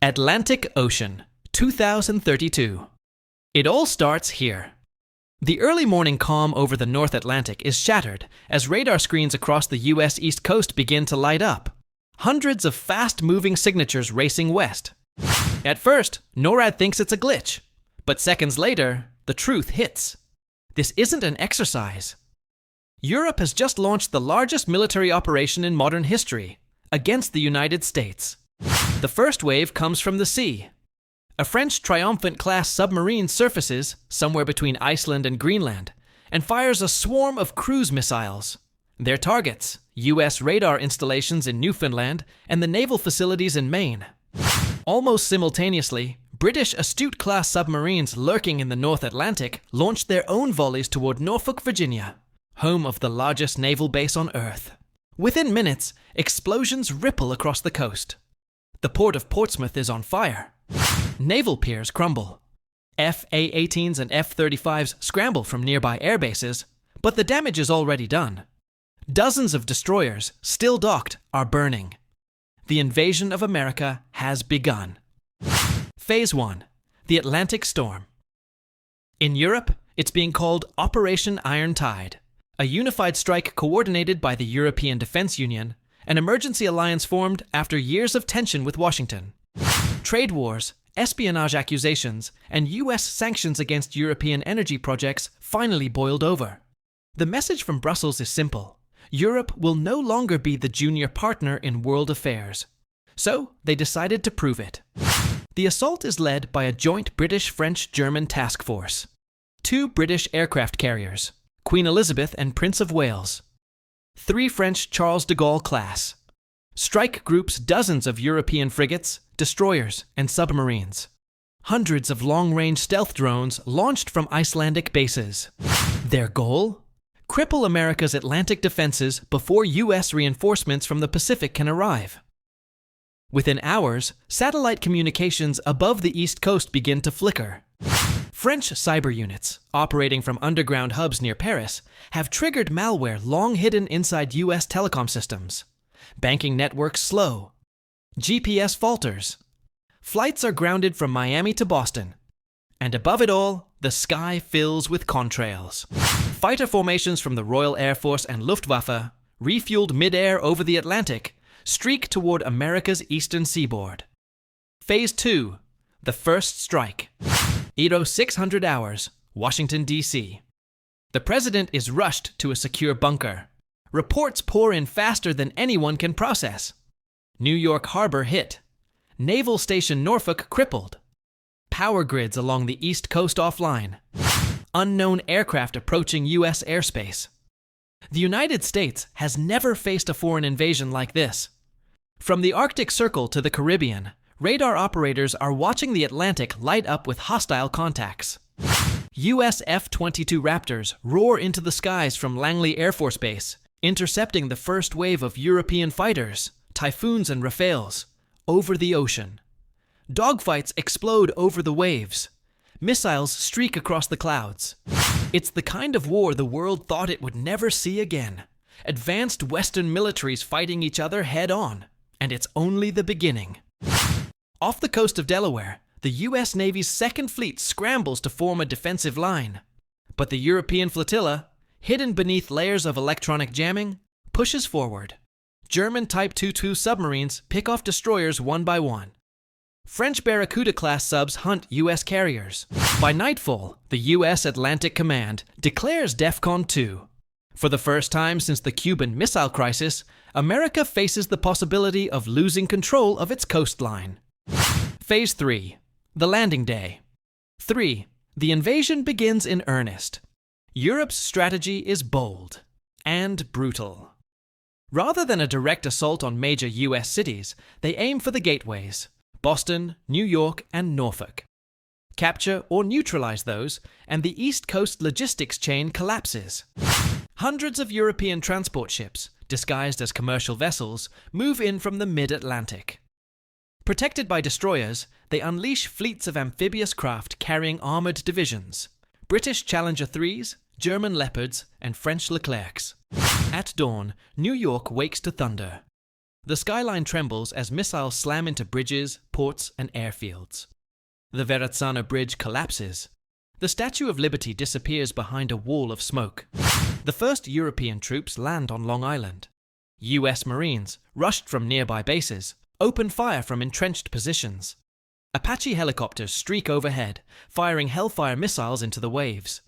Atlantic Ocean, 2032. It all starts here. The early morning calm over the North Atlantic is shattered as radar screens across the U.S. East Coast begin to light up. Hundreds of fast-moving signatures racing west. At first, NORAD thinks it's a glitch, but seconds later, the truth hits. This isn't an exercise. Europe has just launched the largest military operation in modern history, against the United States. The first wave comes from the sea. A French Triomphant-class submarine surfaces somewhere between Iceland and Greenland and fires a swarm of cruise missiles. Their targets, U.S. radar installations in Newfoundland and the naval facilities in Maine. Almost simultaneously, British Astute-class submarines lurking in the North Atlantic launched their own volleys toward Norfolk, Virginia, home of the largest naval base on Earth. Within minutes, explosions ripple across the coast. The port of Portsmouth is on fire. Naval piers crumble. F-A-18s and F-35s scramble from nearby air bases, but the damage is already done. Dozens of destroyers, still docked, are burning. The invasion of America has begun. Phase 1. The Atlantic Storm. In Europe, it's being called Operation Iron Tide, a unified strike coordinated by the European Defense Union, an emergency alliance formed after years of tension with Washington. Trade wars, espionage accusations, and U.S. sanctions against European energy projects finally boiled over. The message from Brussels is simple. Europe will no longer be the junior partner in world affairs. So, they decided to prove it. The assault is led by a joint British-French-German task force. 2 British aircraft carriers, Queen Elizabeth and Prince of Wales. 3 French Charles de Gaulle class. Strike groups dozens of European frigates, destroyers, and submarines. Hundreds of long-range stealth drones launched from Icelandic bases. Their goal? Cripple America's Atlantic defenses before U.S. reinforcements from the Pacific can arrive. Within hours, satellite communications above the East Coast begin to flicker. French cyber units, operating from underground hubs near Paris, have triggered malware long hidden inside U.S. telecom systems. Banking networks slow. GPS falters. Flights are grounded from Miami to Boston. And above it all, the sky fills with contrails. Fighter formations from the Royal Air Force and Luftwaffe, refueled mid-air over the Atlantic, streak toward America's eastern seaboard. Phase 2. The First Strike. ERO 600 hours, Washington, D.C. The president is rushed to a secure bunker. Reports pour in faster than anyone can process. New York Harbor hit. Naval Station Norfolk crippled. Power grids along the East Coast offline. Unknown aircraft approaching U.S. airspace. The United States has never faced a foreign invasion like this. From the Arctic Circle to the Caribbean, radar operators are watching the Atlantic light up with hostile contacts. U.S. F-22 Raptors roar into the skies from Langley Air Force Base, intercepting the first wave of European fighters, Typhoons and Rafales, over the ocean. Dogfights explode over the waves. Missiles streak across the clouds. It's the kind of war the world thought it would never see again. Advanced Western militaries fighting each other head-on, and it's only the beginning. Off the coast of Delaware, the U.S. Navy's Second Fleet scrambles to form a defensive line. But the European flotilla, hidden beneath layers of electronic jamming, pushes forward. German Type 22 submarines pick off destroyers one by one. French Barracuda-class subs hunt U.S. carriers. By nightfall, the U.S. Atlantic Command declares DEFCON 2. For the first time since the Cuban Missile Crisis, America faces the possibility of losing control of its coastline. Phase 3. The Landing Day. 3. The invasion begins in earnest. Europe's strategy is bold and brutal. Rather than a direct assault on major U.S. cities, they aim for the gateways: Boston, New York, and Norfolk. Capture or neutralize those, and the East Coast logistics chain collapses. Hundreds of European transport ships, disguised as commercial vessels, move in from the mid-Atlantic. Protected by destroyers, they unleash fleets of amphibious craft carrying armored divisions: British Challenger 3s, German Leopards, and French Leclercs. At dawn, New York wakes to thunder. The skyline trembles as missiles slam into bridges, ports, and airfields. The Verrazzano Bridge collapses. The Statue of Liberty disappears behind a wall of smoke. The first European troops land on Long Island. U.S. Marines, rushed from nearby bases, open fire from entrenched positions. Apache helicopters streak overhead, firing Hellfire missiles into the waves.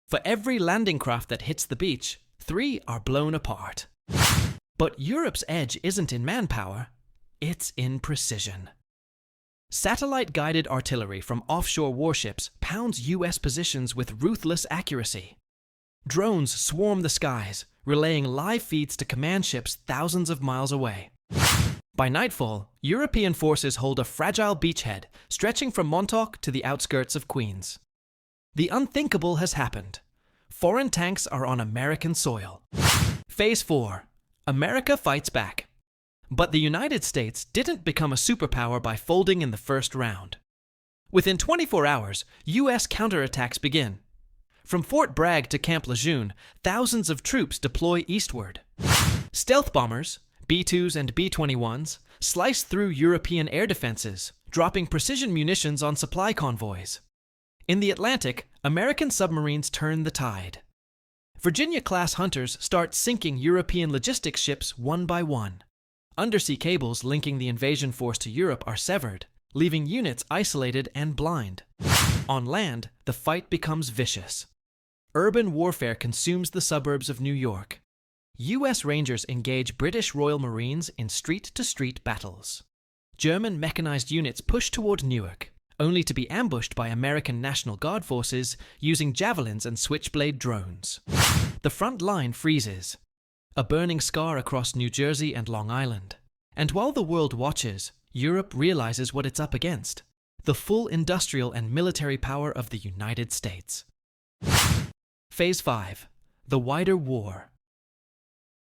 For every landing craft that hits the beach, 3 are blown apart. But Europe's edge isn't in manpower, it's in precision. Satellite-guided artillery from offshore warships pounds U.S. positions with ruthless accuracy. Drones swarm the skies, relaying live feeds to command ships thousands of miles away. By nightfall, European forces hold a fragile beachhead stretching from Montauk to the outskirts of Queens. The unthinkable has happened. Foreign tanks are on American soil. Phase 4. America fights back. But the United States didn't become a superpower by folding in the first round. Within 24 hours, U.S. counterattacks begin. From Fort Bragg to Camp Lejeune, thousands of troops deploy eastward. Stealth bombers, B-2s and B-21s, slice through European air defenses, dropping precision munitions on supply convoys. In the Atlantic, American submarines turn the tide. Virginia-class hunters start sinking European logistics ships one by one. Undersea cables linking the invasion force to Europe are severed, leaving units isolated and blind. On land, the fight becomes vicious. Urban warfare consumes the suburbs of New York. U.S. Rangers engage British Royal Marines in street-to-street battles. German mechanized units push toward Newark, only to be ambushed by American National Guard forces using javelins and switchblade drones. The front line freezes, a burning scar across New Jersey and Long Island. And while the world watches, Europe realizes what it's up against: the full industrial and military power of the United States. Phase 5. The Wider War.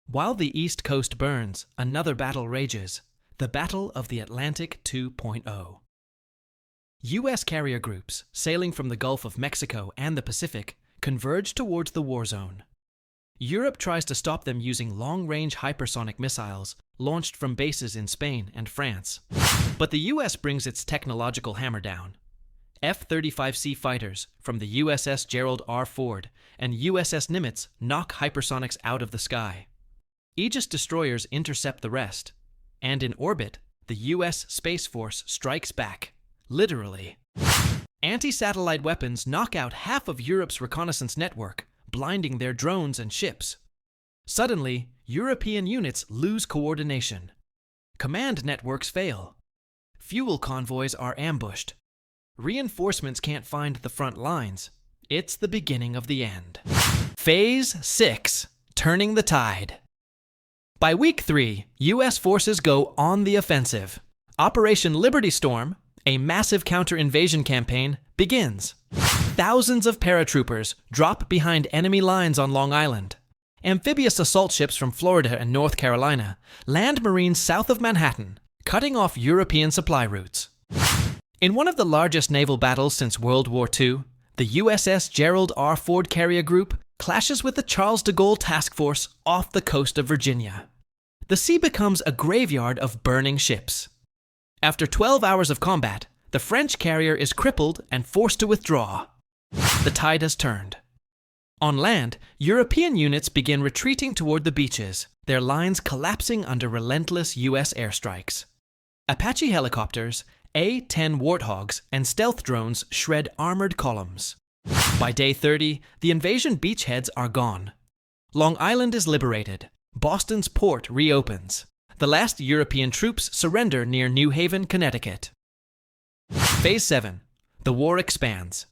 While the East Coast burns, another battle rages: the Battle of the Atlantic 2.0. U.S. carrier groups, sailing from the Gulf of Mexico and the Pacific, converge towards the war zone. Europe tries to stop them using long-range hypersonic missiles launched from bases in Spain and France. But the U.S. brings its technological hammer down. F-35C fighters from the USS Gerald R. Ford and USS Nimitz knock hypersonics out of the sky. Aegis destroyers intercept the rest. And in orbit, the U.S. Space Force strikes back. Literally. Anti-satellite weapons knock out half of Europe's reconnaissance network, blinding their drones and ships. Suddenly, European units lose coordination. Command networks fail. Fuel convoys are ambushed. Reinforcements can't find the front lines. It's the beginning of the end. Phase 6. Turning the tide. By week 3, U.S. forces go on the offensive. Operation Liberty Storm, a massive counter-invasion campaign, begins. Thousands of paratroopers drop behind enemy lines on Long Island. Amphibious assault ships from Florida and North Carolina land Marines south of Manhattan, cutting off European supply routes. In one of the largest naval battles since World War II, the USS Gerald R. Ford carrier group clashes with the Charles de Gaulle task force off the coast of Virginia. The sea becomes a graveyard of burning ships. After 12 hours of combat, the French carrier is crippled and forced to withdraw. The tide has turned. On land, European units begin retreating toward the beaches, their lines collapsing under relentless U.S. airstrikes. Apache helicopters, A-10 Warthogs, and stealth drones shred armored columns. By day 30, the invasion beachheads are gone. Long Island is liberated. Boston's port reopens. The last European troops surrender near New Haven, Connecticut. Phase 7. The war expands.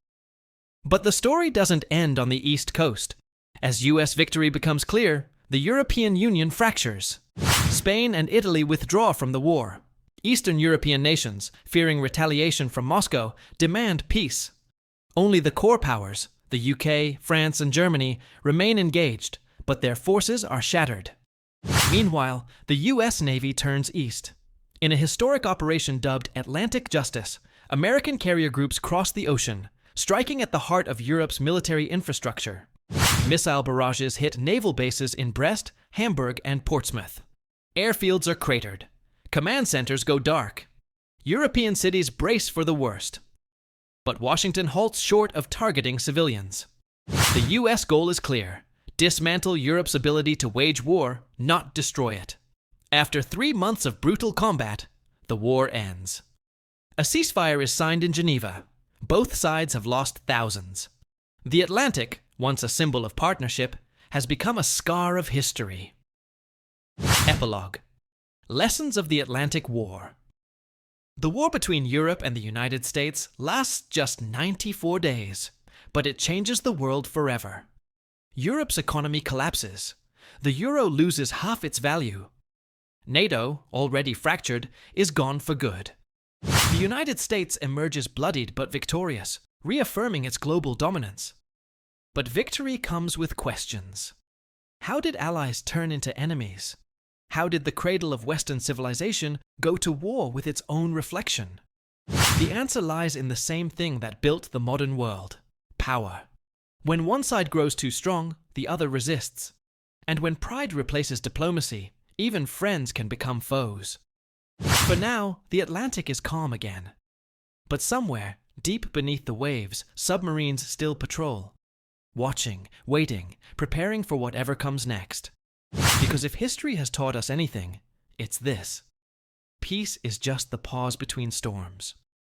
But the story doesn't end on the East Coast. As U.S. victory becomes clear, the European Union fractures. Spain and Italy withdraw from the war. Eastern European nations, fearing retaliation from Moscow, demand peace. Only the core powers, the UK, France, and Germany, remain engaged, but their forces are shattered. Meanwhile, the U.S. Navy turns east. In a historic operation dubbed Atlantic Justice, American carrier groups cross the ocean, striking at the heart of Europe's military infrastructure. Missile barrages hit naval bases in Brest, Hamburg, and Portsmouth. Airfields are cratered. Command centers go dark. European cities brace for the worst. But Washington halts short of targeting civilians. The US goal is clear: dismantle Europe's ability to wage war, not destroy it. After 3 months of brutal combat, the war ends. A ceasefire is signed in Geneva. Both sides have lost thousands. The Atlantic, once a symbol of partnership, has become a scar of history. Epilogue. Lessons of the Atlantic War. The war between Europe and the United States lasts just 94 days, but it changes the world forever. Europe's economy collapses. The euro loses half its value. NATO, already fractured, is gone for good. The United States emerges bloodied but victorious, reaffirming its global dominance. But victory comes with questions. How did allies turn into enemies? How did the cradle of Western civilization go to war with its own reflection? The answer lies in the same thing that built the modern world: power. When one side grows too strong, the other resists. And when pride replaces diplomacy, even friends can become foes. For now, the Atlantic is calm again. But somewhere, deep beneath the waves, submarines still patrol. Watching, waiting, preparing for whatever comes next. Because if history has taught us anything, it's this: peace is just the pause between storms.